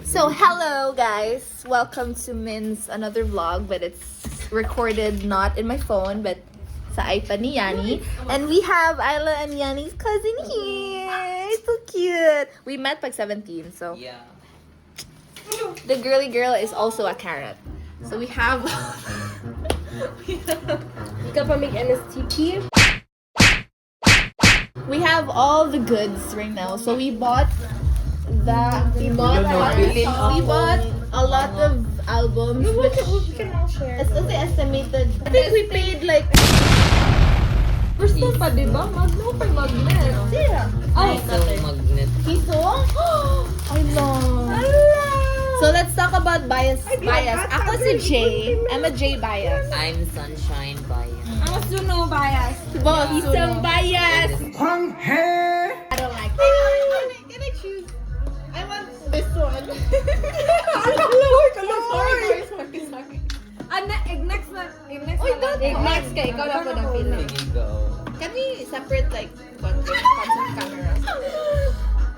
So hello guys, welcome to Min's another vlog, but it's recorded not in my phone but sa iPad ni Yani. And we have Isla and Yani's cousin here. So cute. We met pag 17, so Yeah. the girly girl is also a carrot. So we have Ikaw pa make NSTP? we have all the goods right now. So we bought a lot of albums which We can all share. it's only estimated. I think we paid like We're still pa, di ba? No pa magnet. yeah. Ay, So magnet. Piso? I know. So let's talk about bias. Ako si Jay. I'm a Jay bias. I'm Sunshine Bayan. ang suno bias. Both. Isang bias. I don't like it. Can I choose? I want this one. Sorry. Next na. Uy, don't go. Next ka, ikaw na po na pili. Sige, go. Can we separate like content camera?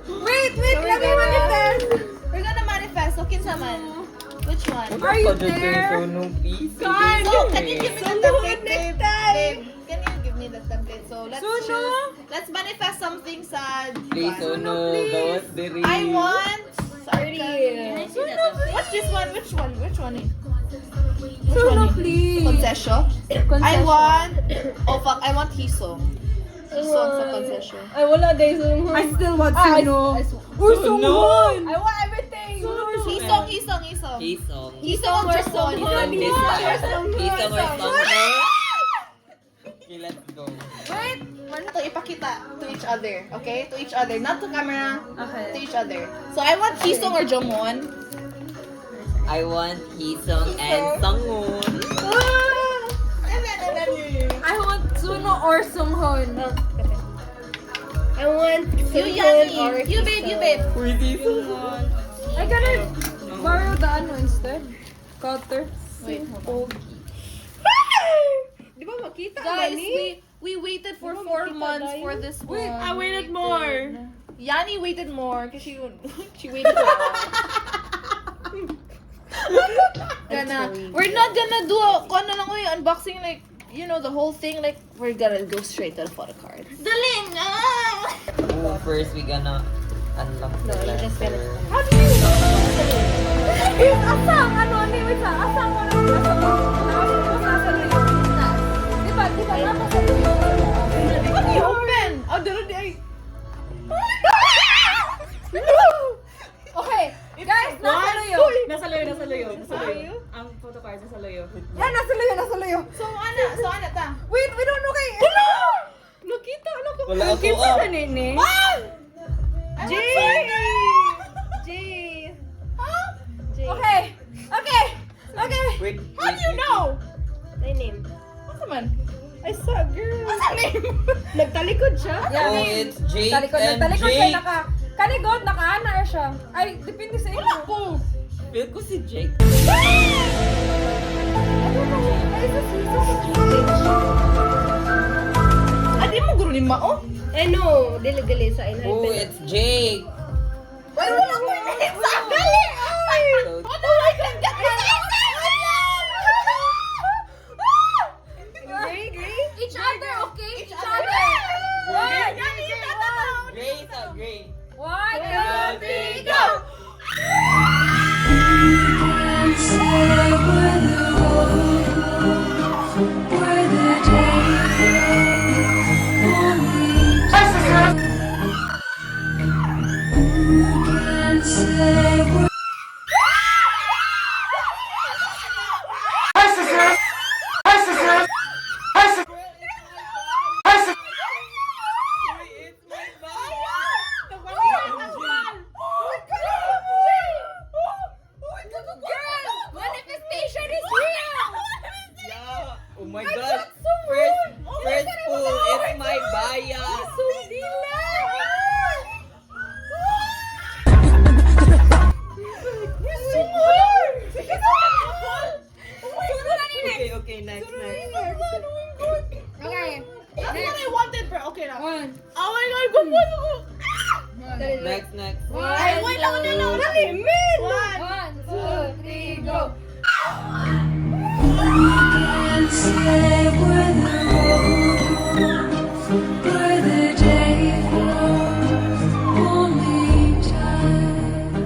Wait, So we're let me manifest. We're gonna manifest. So kinsaman. Which one? Are you there? So no peace. God. So can you give me the template, babe? Babe, can you give me the template? So let's Suno? choose. Let's manifest something sa. Please, oh no. Gawas diri. I want. Sorry. Suno, What's this one? Which one? Which one? Suno, please. Concession. I want. Oh fuck! I want Hisong. Hisong sa concession. Ay, wala day suno. I still want suno. Or suno. I want everything. Hisong. Isong. Hisong or Songhon. Isong or Songhon. Okay, let's go. Wait! Ano to ipakita to each other, okay? To each other, not to camera. Okay. To each other. So I want Hisong or Jongwon. I want Hisong and Songhon. And then I want suno or sunghon. I want you, Yani. You babe. Who is Songhon? I gotta borrow the ano instead. Cutter. Wait, hold on. Di ba makita Guys, we waited for 4 months for this one. Wait, I waited more. Yani waited more because she waited for a while. We're not gonna do unboxing like the whole thing, like we're gonna go straight to the photo card. Daling! Oh, first we gonna unlock the letter. How do you Asang ano ni wait sa asang ano nasa luyo. Di ba nasa luyo. How do you open? Oh, di ay. Okay, guys, nasa luyo. Nasa luyo. Ang photocard nasa luyo. Yan, nasa luyo. So ano ta? Wait, we don't know kay. Nakita, ano ko? Wala ako Kita ah. ka nene. Jay! Okay. Wait. How do you know? My name. What's man? I saw girl. What's her name? Nagtalikod siya. Oh, it's Jake Talikod and siya Jake. Kanigot, nakaana siya. Ay, depende sa inyo. Po. Feel ko si Jake. I don't know. Ay, sa Adi mo guro ni Mao? Eh no, dili sa inyo. Oh, it's Jake. Ay, wala ko yung sa dali! Ay! So, Ano I can get Gray? Each other, okay? Each other. One, Gray sa Gray. 1, 2, 3, go! Manifestation is real! Yeah. Oh my God. First pull. It's my bias. Okay, next. Okay. That's what I wanted, bro. Okay na. One. Oh my God, gumawa ko. Next. Ay, wait lang. Dali, min! say where the road, where the day flows, only time.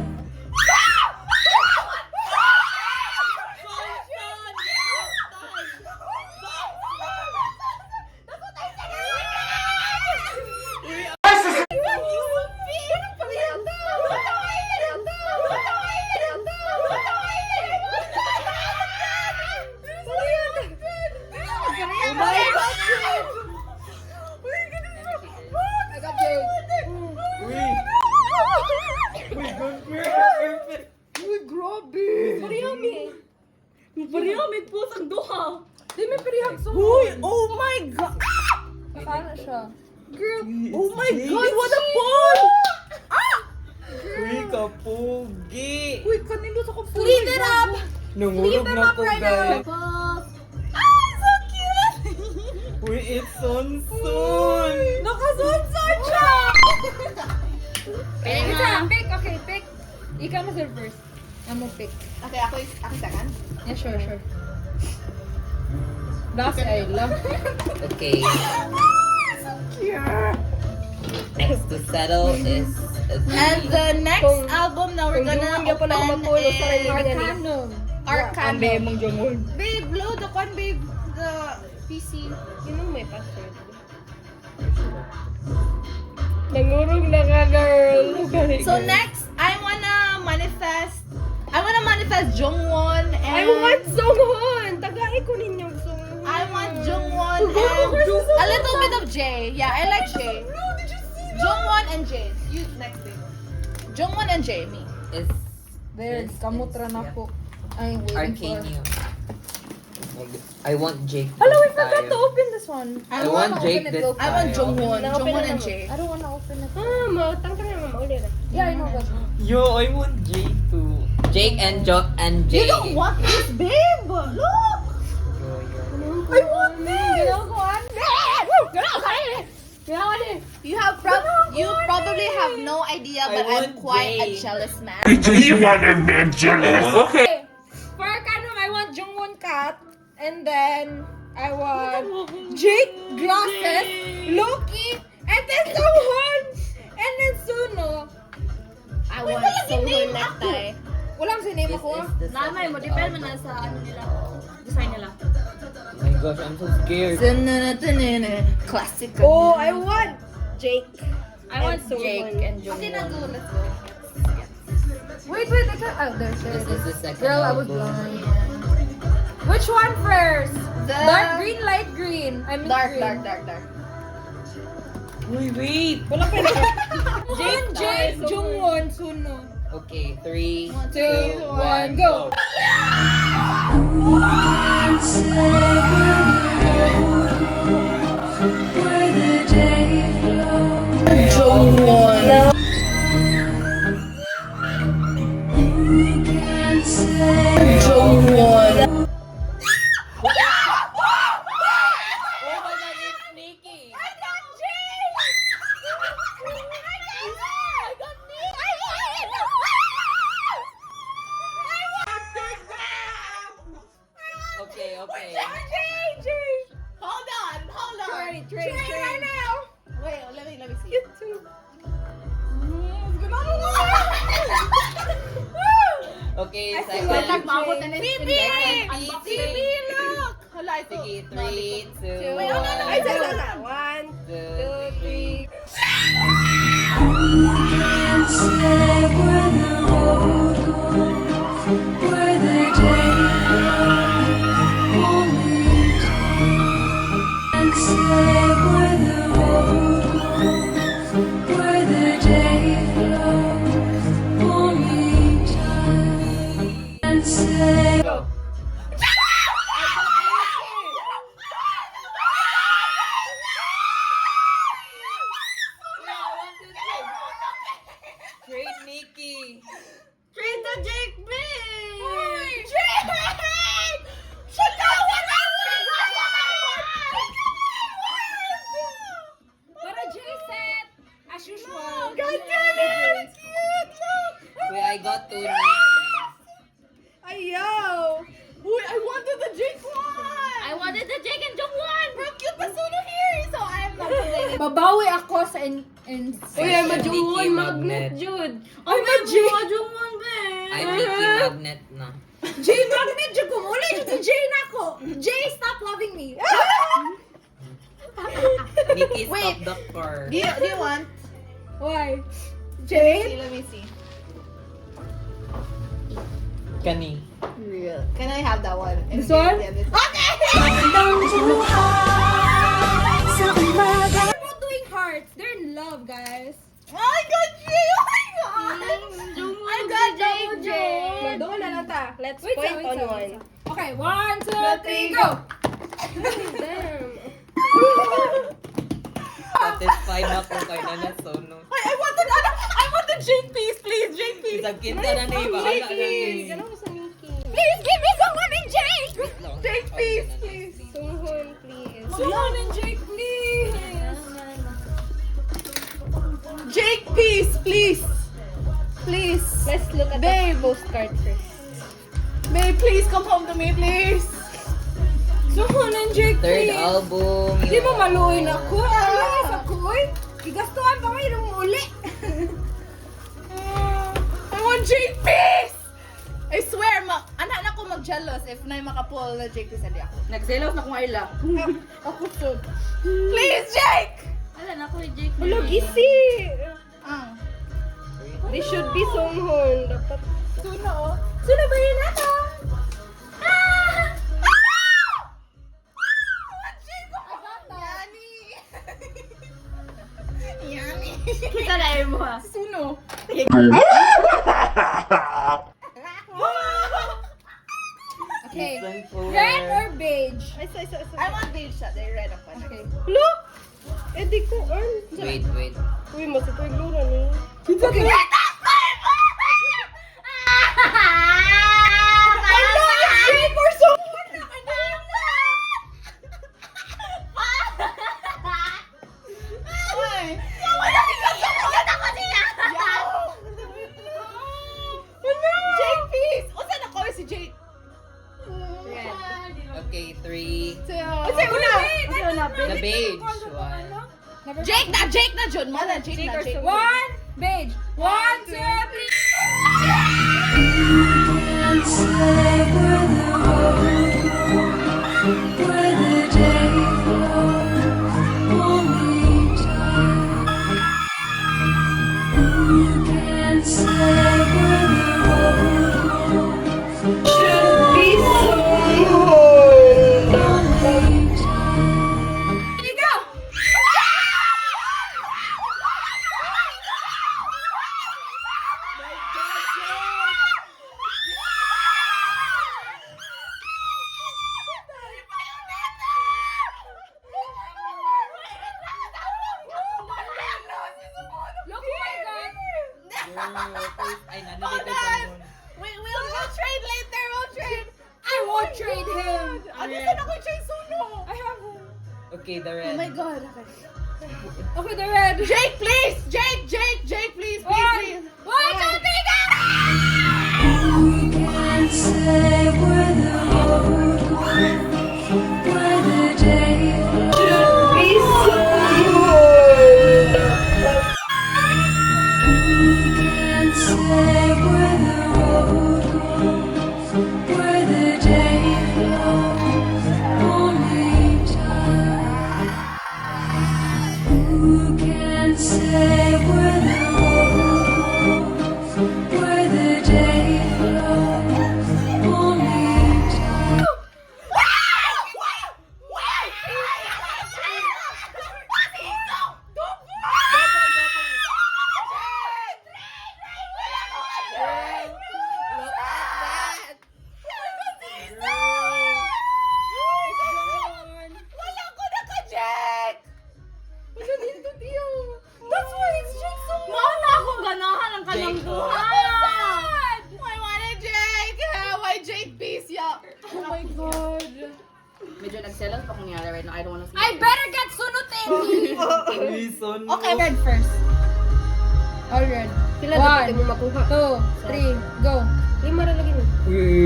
Pariyamit po sa duha. Di may perihag sa Oh my God! Nakana siya. Oh my God! What a ball! Uy, kapugi. Uy, kanino sa ko Leave it up! Nangulog na po, guys. So cute! Uy, it's Sonson. Nakasunsun siya! Pick, okay, pick. Ikaw na sir first. Amo pick. Okay, ako second. Yeah, sure. That's I love. Okay. Next to settle is... And the next album na we're gonna open is Arcanum. Arcanum. mong jamon. Babe, load the one, babe. The PC. Yun ang may password. Nangurog na nga, girl. So next, I wanna manifest Jungwon and I want Songhun! Tagay ko ninyong Songhun. I want Jungwon and a little bit of J. Yeah, I like J. Jungwon and J. You next babe. Jungwon and J, me. Is There, kamutra na po. I'm waiting for. Arcanium. I want Jake. Hello, we this forgot time. to open this one. I want Jake this I want time. Jungwon. Na-open Jungwon na and mo. J. I don't wanna open it. Mautang ka na mama ulit. Yeah, I know that. Yo, I want Jake too. Jake and Jake. You don't want this, babe. Look. I want this! Ginagawan! Ginagawan! You probably have no idea, I but I'm want quite a J. jealous man. Do you want to be jealous? Okay. For Arcanum, I want Jungwon Cat. And then, I want Jake Glasses, Loki, and then Songhun! And then Suno. I want Songhun necktie. Walang sinema ko. Nanay mo, depende man na sa ano nila. Design nila. Oh my gosh, I'm so scared. Classic. Oh, I want Jake. I want Jake and Okay, na Jungwon. go. Let's go. Wait, I can't. Oh, there This it is is. the second Girl, I was album. blind. Which one first? The Dark green, light green. I mean dark, green. dark. Wait. Wala pa yun. Jake, Jungwon, Suno. Okay, 3, 2, 1, go! Where the day flows, who can say Oh my god, it's sneaky. Okay. Hold on. Trade right now. Wait, let me see. You too. Okay, I feel second. like Mabot na Phoebe! Phoebe, look! Hala, ito. Sige, No, 3, 2, Wait, no. Ay, sana. 1, 2, 3. can say where the road goes, where the day flows, only time can say where the road goes, where the day flows, only time can say. Great Nikki. Trade the Jake B! Para J-set. As usual. God damn it! Cute! Look! Wait, I got 2 Nikki. Ayaw! Uy, I wanted the Jake one! I wanted the Jake and Jungwon. Bro, cute pa Suno here. So I'm not complaining. Babawi ako sa in Uy, I'm a Jungwon magnet, Jude. I'm a J. Jungwon, babe. I'm Mickey Magnet na. J magnet jud ko. Muli jud si J nako. J, stop loving me. Mickey, Wait. stop the car. Do you want? Why? See, let me see. Kani. Real. Can I have that one? This one? Okay! They're not doing hearts. They're in love, guys. Oh my god, Jay! Oh my god! I got double J! Doon na lang ta. Let's Wait, point wait, on wait. one. Okay, 1, 2, 3, go! Damn. Satisfied na po kay Nana Sono. I want the Jake piece, please, Jake piece. Isang kita na na iba. Ala na ni. Please give me someone in Jake! Jake Okay piece, na na, please. Sunghoon, please. Someone in Jake, please. Jake piece, please. Please. Let's look at Babe. the postcard first. Babe, please come home to me, please. Sunghoon and Jake, Third please. album. Di mo maluin ako. Ano sa kuy? Igastuhan pa kayo ng muli. I want Jake piece! I swear, anak na ko mag-jealous if na makapull na Jake piece hindi ako. Nagselos na kung Ayla. Ako sud. Please, Jake! Alam na ko yung Jake. Hello, Gisi. Ah. They should be Sunghoon. Dapat. Suno, oh. Sino ba yun nato? Kita na mo ha. Suno. Okay. Isang four. Red or beige? I want beige shot. They red ako. Okay. Look! Eh di ko earn. Wait, wait. Uy, masitoy lura ni. Okay. Jake or Sunghoon na Why? Jake piece! Unsa na ko si Jake? Okay, 3. Unsa una? The beige one. Jake na Jun. Mana Jake na Jake. One, beige. 1, 2, 3. And say where the road goes, where the day flows, only time. Who can say where the road goes? Should be Sunghoon. Only time. Here you go. Look, oh my God. Ay, Hold nanalito on. pa nun. We'll trade later. We'll trade. I won't trade him. Ano sa na ko trade Suno? I have him. Okay, the red. Oh my god. Okay. Okay, the red. Jake, please! Jake, please, please, please! 1, 2, 3, go! Who can say where the road goes, where the day flows? Should be Sunghoon. Who can say where the road goes, where the day flows? Only time. Who can say where the road goes, where the day flows? Only time. Wala ko na ka, Jake! Wala dito, Tio. That's why it's Jake so much. Mauna akong ganahan ang kanyang Jake, buhay. I wanted Jake! Why Jake piece, yeah? Oh my god. Medyo nagselos pa kung yari right now. I don't wanna see I better get sunutin. Reason. Okay, red first. All red. Sila 1, 2, 3, go. Lima na lagi mo. Uy.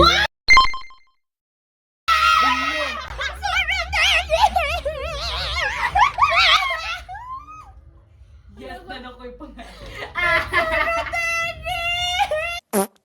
ko yung pangalan.